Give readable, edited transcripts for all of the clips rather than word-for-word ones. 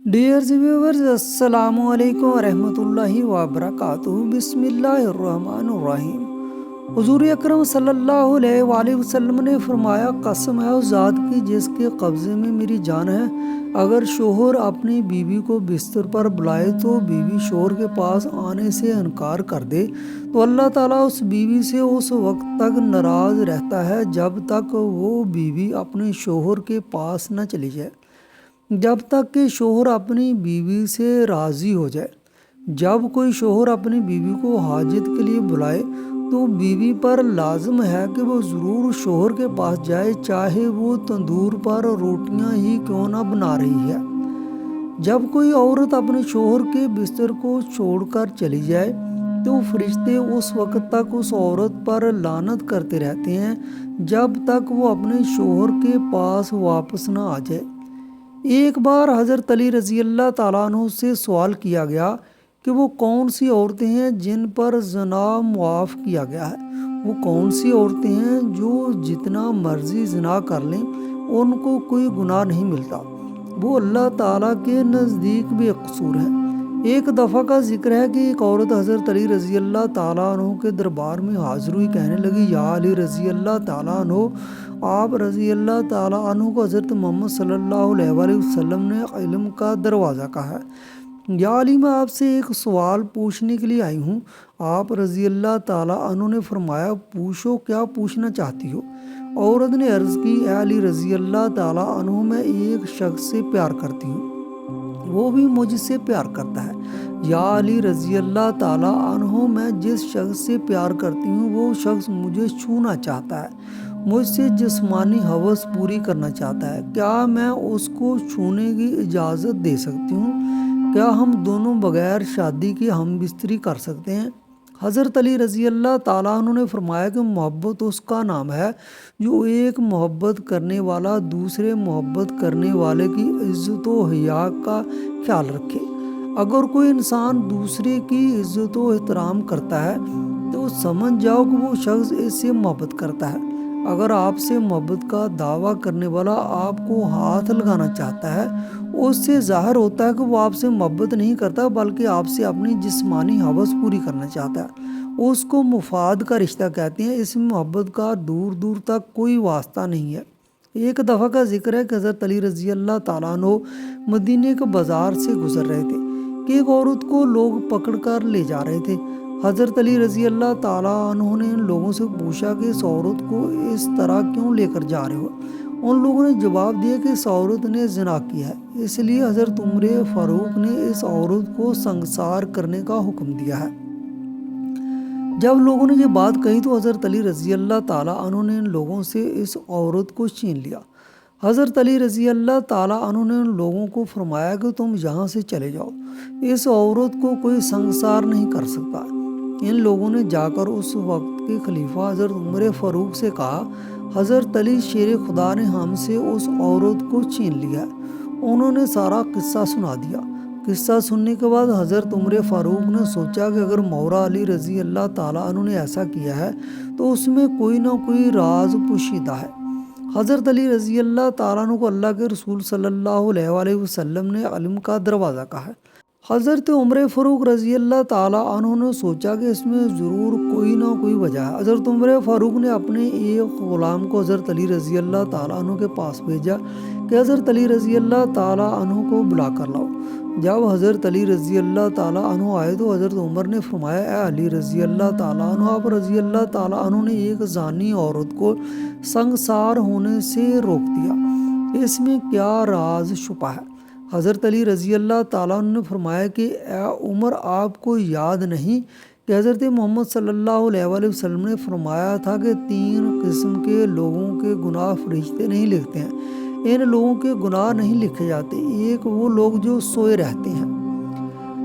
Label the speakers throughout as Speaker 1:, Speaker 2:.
Speaker 1: Dear viewers, السلام علیکم ورحمۃ اللہ وبرکاتہ۔ بسم اللہ الرحمن الرحیم۔ حضور اکرم صلی اللہ علیہ وآلہ وسلم نے فرمایا، قسم ہے اس ذات کی جس کے قبضے میں میری جان ہے، اگر شوہر اپنی بیوی کو بستر پر بلائے تو بیوی شوہر کے پاس آنے سے انکار کر دے تو اللہ تعالیٰ اس بیوی سے اس وقت تک ناراض رہتا ہے جب تک وہ بیوی اپنے شوہر کے پاس نہ چلی جائے، جب تک کہ شوہر اپنی بیوی سے راضی ہو جائے۔ جب کوئی شوہر اپنی بیوی کو حاجت کے لیے بلائے تو بیوی پر لازم ہے کہ وہ ضرور شوہر کے پاس جائے، چاہے وہ تندور پر روٹیاں ہی کیوں نہ بنا رہی ہے۔ جب کوئی عورت اپنے شوہر کے بستر کو چھوڑ کر چلی جائے تو فرشتے اس وقت تک اس عورت پر لعنت کرتے رہتے ہیں جب تک وہ اپنے شوہر کے پاس واپس نہ آ جائے۔ ایک بار حضرت علی رضی اللہ تعالیٰ عنہ سے سوال کیا گیا کہ وہ کون سی عورتیں ہیں جن پر زنا معاف کیا گیا ہے؟ وہ کون سی عورتیں ہیں جو جتنا مرضی زنا کر لیں ان کو کوئی گناہ نہیں ملتا؟ وہ اللہ تعالیٰ کے نزدیک بے قصور ہیں۔ ایک دفعہ کا ذکر ہے کہ ایک عورت حضرت علی رضی اللہ تعالیٰ عنہ کے دربار میں حاضر ہوئی، کہنے لگی، یا علی رضی اللہ تعالیٰ عنہ، آپ رضی اللہ تعالیٰ عنہ کو حضرت محمد صلی اللہ علیہ وآلہ وسلم نے علم کا دروازہ کہا ہے۔ یا علی، میں آپ سے ایک سوال پوچھنے کے لیے آئی ہوں۔ آپ رضی اللہ تعالیٰ عنہ نے فرمایا، پوچھو، کیا پوچھنا چاہتی ہو؟ عورت نے عرض کی، اے علی رضی اللہ تعالیٰ عنہ، میں ایک شخص سے پیار کرتی ہوں، وہ بھی مجھ سے پیار کرتا ہے۔ یا علی رضی اللہ تعالیٰ عنہ، میں جس شخص سے پیار کرتی ہوں وہ شخص مجھے چھونا چاہتا ہے، مجھ سے جسمانی ہوس پوری کرنا چاہتا ہے، کیا میں اس کو چھونے کی اجازت دے سکتی ہوں؟ کیا ہم دونوں بغیر شادی کے ہم بستری کر سکتے ہیں؟ حضرت علی رضی اللہ تعالیٰ عنہ نے فرمایا کہ محبت اس کا نام ہے جو ایک محبت کرنے والا دوسرے محبت کرنے والے کی عزت و حیا کا خیال رکھے۔ اگر کوئی انسان دوسرے کی عزت و احترام کرتا ہے تو سمجھ جاؤ کہ وہ شخص اس سے محبت کرتا ہے۔ اگر آپ سے محبت کا دعویٰ کرنے والا آپ کو ہاتھ لگانا چاہتا ہے، اس سے ظاہر ہوتا ہے کہ وہ آپ سے محبت نہیں کرتا بلکہ آپ سے اپنی جسمانی ہوس پوری کرنا چاہتا ہے۔ اس کو مفاد کا رشتہ کہتے ہیں، اس میں محبت کا دور دور تک کوئی واسطہ نہیں ہے۔ ایک دفعہ کا ذکر ہے کہ حضرت علی رضی اللہ تعالیٰ عنہ مدینے کے بازار سے گزر رہے تھے کہ ایک عورت کو لوگ پکڑ کر لے جا رہے تھے۔ حضرت علی رضی اللہ تعالیٰ عنہ نے ان لوگوں سے پوچھا کہ اس عورت کو اس طرح کیوں لے کر جا رہے ہو؟ ان لوگوں نے جواب دیا کہ اس عورت نے زنا کیا ہے، اس لیے حضرت عمر فاروق نے اس عورت کو سنگسار کرنے کا حکم دیا ہے۔ جب لوگوں نے یہ بات کہی تو حضرت علی رضی اللہ تعالیٰ عنہ نے ان لوگوں سے اس عورت کو چھین لیا۔ حضرت علی رضی اللہ تعالیٰ عنہ نے ان لوگوں کو فرمایا کہ تم یہاں سے چلے جاؤ، اس عورت کو کوئی سنگسار نہیں کر سکتا۔ ان لوگوں نے جا کر اس وقت کے خلیفہ حضرت عمر فاروق سے کہا، حضرت علی شیر خدا نے ہم سے اس عورت کو چھین لیا ہے۔ انہوں نے سارا قصہ سنا دیا۔ قصہ سننے کے بعد حضرت عمر فاروق نے سوچا کہ اگر مولا علی رضی اللہ تعالیٰ عنہ نے ایسا کیا ہے تو اس میں کوئی نہ کوئی راز پوشیدہ ہے۔ حضرت علی رضی اللہ تعالیٰ عنہ کو اللہ کے رسول صلی اللہ علیہ وآلہ وسلم نے علم کا دروازہ کہا ہے۔ حضرت عمر فاروق رضی اللہ تعالیٰ عنہ نے سوچا کہ اس میں ضرور کوئی نہ کوئی وجہ ہے۔ حضرت عمر فاروق نے اپنے ایک غلام کو حضرت علی رضی اللہ تعالیٰ عنہ کے پاس بھیجا کہ حضرت علی رضی اللہ تعالیٰ عنہ کو بلا کر لاؤ۔ جب حضرت علی رضی اللہ تعالیٰ عنہ آئے تو حضرت عمر نے فرمایا، اے علی رضی اللہ تعالیٰ عنہ، آپ رضی اللہ تعالیٰ عنہ نے ایک زانی عورت کو سنگسار ہونے سے روک دیا، اس میں کیا راز چھپا ہے؟ حضرت علی رضی اللہ تعالیٰ عنہ نے فرمایا کہ اے عمر، آپ کو یاد نہیں کہ حضرت محمد صلی اللہ علیہ وآلہ وسلم نے فرمایا تھا کہ 3 قسم کے لوگوں کے گناہ فرشتے نہیں لکھتے ہیں۔ ان لوگوں کے گناہ نہیں لکھے جاتے۔ ایک وہ لوگ جو سوئے رہتے ہیں،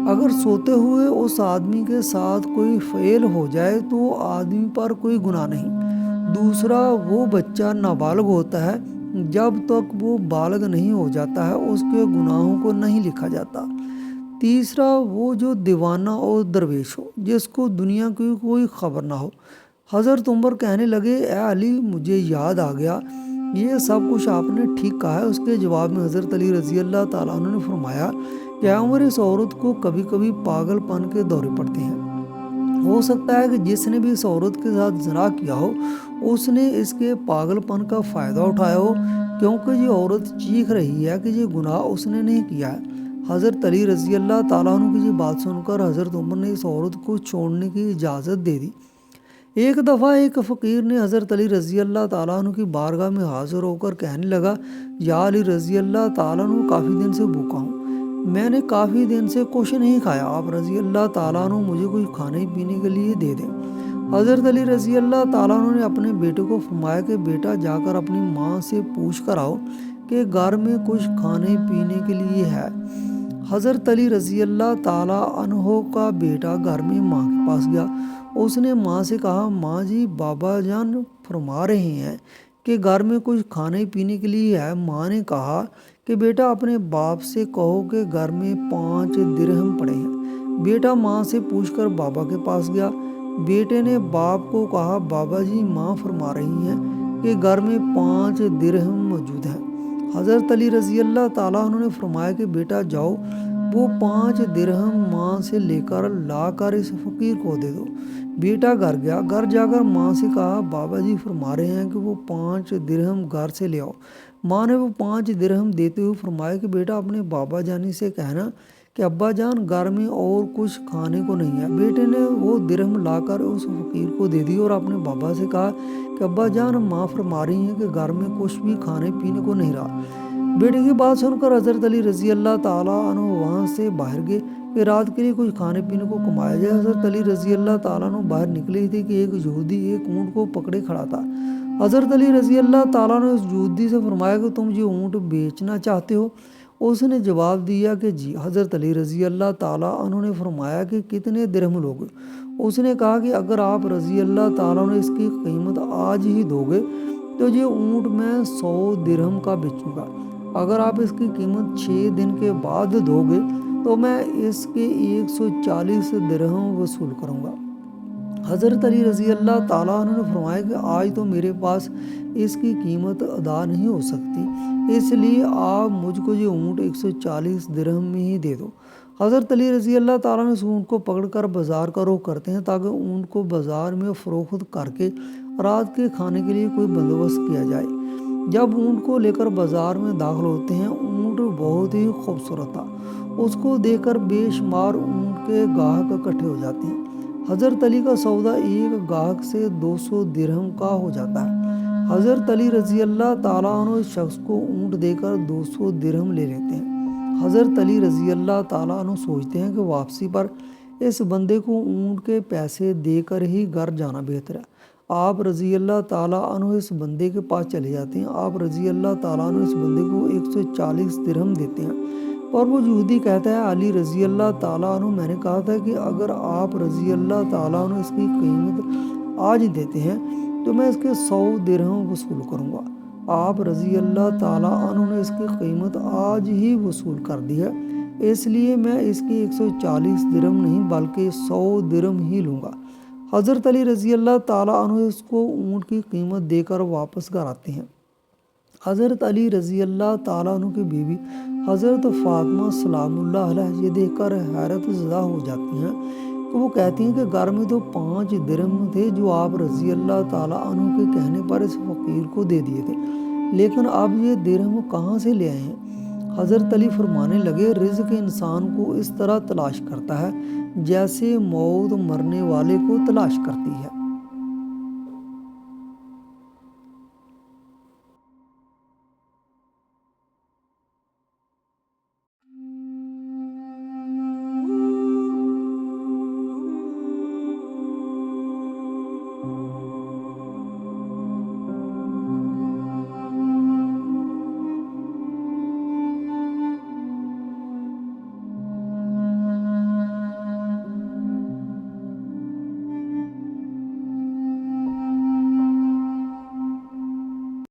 Speaker 1: اگر سوتے ہوئے اس آدمی کے ساتھ کوئی فعل ہو جائے تو آدمی پر کوئی گناہ نہیں۔ دوسرا وہ بچہ نابالغ ہوتا ہے، جب تک وہ بالغ نہیں ہو جاتا ہے اس کے گناہوں کو نہیں لکھا جاتا۔ تیسرا وہ جو دیوانہ اور درویش ہو، جس کو دنیا کی کوئی خبر نہ ہو۔ حضرت عمر کہنے لگے، اے علی، مجھے یاد آ گیا یہ سب کچھ آپ نے ٹھیک کہا ہے۔ اس کے جواب میں حضرت علی رضی اللہ تعالیٰ عنہ نے فرمایا کہ عمر اس عورت کو کبھی کبھی پاگل پن کے دورے پڑتے ہیں۔ ہو سکتا ہے کہ جس نے بھی اس عورت کے ساتھ زنا کیا ہو اس نے اس کے پاگل پن کا فائدہ اٹھایا ہو، کیونکہ یہ عورت چیخ رہی ہے کہ یہ گناہ اس نے نہیں کیا ہے۔ حضرت علی رضی اللہ تعالیٰ عنہ کی یہ بات سن کر حضرت عمر نے اس عورت کو چھوڑنے کی اجازت دے دی۔ ایک دفعہ ایک فقیر نے حضرت علی رضی اللہ تعالیٰ عنہ کی بارگاہ میں حاضر ہو کر کہنے لگا، یا علی رضی اللہ تعالیٰ عنہ، کافی دن سے بھوکا ہوں، میں نے کافی دن سے کچھ نہیں کھایا، آپ رضی اللہ تعالیٰ عنہ مجھے کچھ کھانے پینے کے لیے دے دیں۔ حضرت علی رضی اللہ تعالیٰ عنہ نے اپنے بیٹے کو فرمایا کہ بیٹا جا کر اپنی ماں سے پوچھ کر آؤ کہ گھر میں کچھ کھانے پینے کے لیے ہے۔ حضرت علی رضی اللہ تعالیٰ عنہ کا بیٹا گھر میں ماں کے پاس گیا۔ اس نے ماں سے کہا، ماں جی بابا جان فرما رہے ہیں کہ گھر میں کچھ کھانے پینے کے لیے ہے۔ ماں نے کہا کہ بیٹا اپنے باپ سے کہو کہ گھر میں 5 درہم پڑے ہیں۔ بیٹا ماں سے پوچھ کر بابا کے پاس گیا۔ بیٹے نے باپ کو کہا، بابا جی ماں فرما رہی ہیں کہ گھر میں 5 درہم موجود ہیں۔ حضرت علی رضی اللہ تعالیٰ عنہ نے فرمایا کہ بیٹا جاؤ، وہ 5 درہم ماں سے لے کر لا کر اس فقیر کو دے دو۔ بیٹا گھر گیا، گھر جا کر ماں سے کہا، بابا جی فرما رہے ہیں کہ وہ 5 درہم گھر سے لے آؤ۔ ماں نے وہ 5 درہم دیتے ہوئے فرمایا کہ بیٹا اپنے بابا جانی سے کہنا کہ ابا جان گھر میں اور کچھ کھانے کو نہیں ہے۔ بیٹے نے وہ درہم لا کر اس فقیر کو دے دی اور اپنے بابا سے کہا کہ ابا جان ماں فرما رہی ہیں کہ گھر میں کچھ بھی کھانے پینے کو نہیں رہا۔ بیٹے کی بات سن کر حضرت علی رضی اللہ تعالیٰ عنہ وہاں سے باہر گئے کہ رات کے لیے کچھ کھانے پینے کو کمایا جائے۔ حضرت علی رضی اللہ تعالیٰ عنہ باہر نکلے تھے کہ ایک یہودی ایک اونٹ کو پکڑے کھڑا تھا۔ حضرت علی رضی اللہ تعالیٰ نے اس یہودی سے فرمایا کہ تم یہ اونٹ بیچنا چاہتے ہو؟ اس نے جواب دیا کہ جی۔ حضرت علی رضی اللہ تعالیٰ عنہ نے فرمایا کہ کتنے درہم لوگے؟ اس نے کہا کہ اگر آپ رضی اللہ تعالیٰ عنہ اس کی قیمت آج ہی دو گے تو یہ اونٹ میں 100 درہم کا بیچوں گا، اگر آپ اس کی قیمت 6 دن کے بعد دو گے تو میں اس کے 140 درہم وصول کروں گا۔ حضرت علی رضی اللہ تعالیٰ عنہ نے فرمایا کہ آج تو میرے پاس اس کی قیمت ادا نہیں ہو سکتی، اس لیے آپ مجھ کو یہ اونٹ 140 درہم میں ہی دے دو۔ حضرت علی رضی اللہ تعالیٰ نے اس اونٹ کو پکڑ کر بازار کا رخ کرتے ہیں تاکہ اونٹ کو بازار میں فروخت کر کے رات کے کھانے کے لیے کوئی بندوبست کیا جائے۔ جب اونٹ کو لے کر بازار میں داخل ہوتے ہیں، اونٹ بہت ہی خوبصورت تھا، اس کو دیکھ کر بے شمار اونٹ کے گاہک اکٹھے ہو جاتے ہیں۔ حضرت علی کا سودا ایک گاہک سے 200 درہم کا ہو جاتا ہے۔ حضرت علی رضی اللہ تعالیٰ عنہ اس شخص کو اونٹ دے کر 200 درہم لے لیتے ہیں۔ حضرت علی رضی اللہ تعالیٰ عنہ سوچتے ہیں کہ واپسی پر اس بندے کو اونٹ کے پیسے دے کر ہی گھر جانا بہتر ہے۔ آپ رضی اللہ تعالیٰ عنہ اس بندے کے پاس چلے جاتے ہیں۔ آپ رضی اللہ تعالیٰ عنہ اس بندے کو 140 درہم دیتے ہیں، اور وہ یہودی کہتا ہے، علی رضی اللہ تعالیٰ عنہ میں نے کہا تھا کہ اگر آپ رضی اللہ تعالیٰ عنہ اس کی قیمت آج دیتے ہیں تو میں اس کے 100 درہم وصول کروں گا۔ آپ رضی اللہ تعالیٰ عنہ نے اس کی قیمت آج ہی وصول کر دی ہے، اس لیے میں اس کی 140 درہم نہیں بلکہ 100 درہم ہی لوں گا۔ حضرت علی رضی اللہ تعالیٰ عنہ اس کو اونٹ کی قیمت دے کر واپس گھر آتے ہیں۔ حضرت علی رضی اللہ تعالیٰ عنہ کی بیوی حضرت فاطمہ سلام اللہ علیہ یہ دیکھ کر حیرت زدہ ہو جاتی ہیں کہ وہ کہتی ہیں کہ گھر میں تو 5 درہم تھے جو آپ رضی اللہ تعالیٰ عنہ کے کہنے پر اس فقیر کو دے دیے تھے، لیکن اب یہ درہم کہاں سے لے آئے ہیں؟ حضرت علی فرمانے لگے، رزق انسان کو اس طرح تلاش کرتا ہے جیسے موت مرنے والے کو تلاش کرتی ہے۔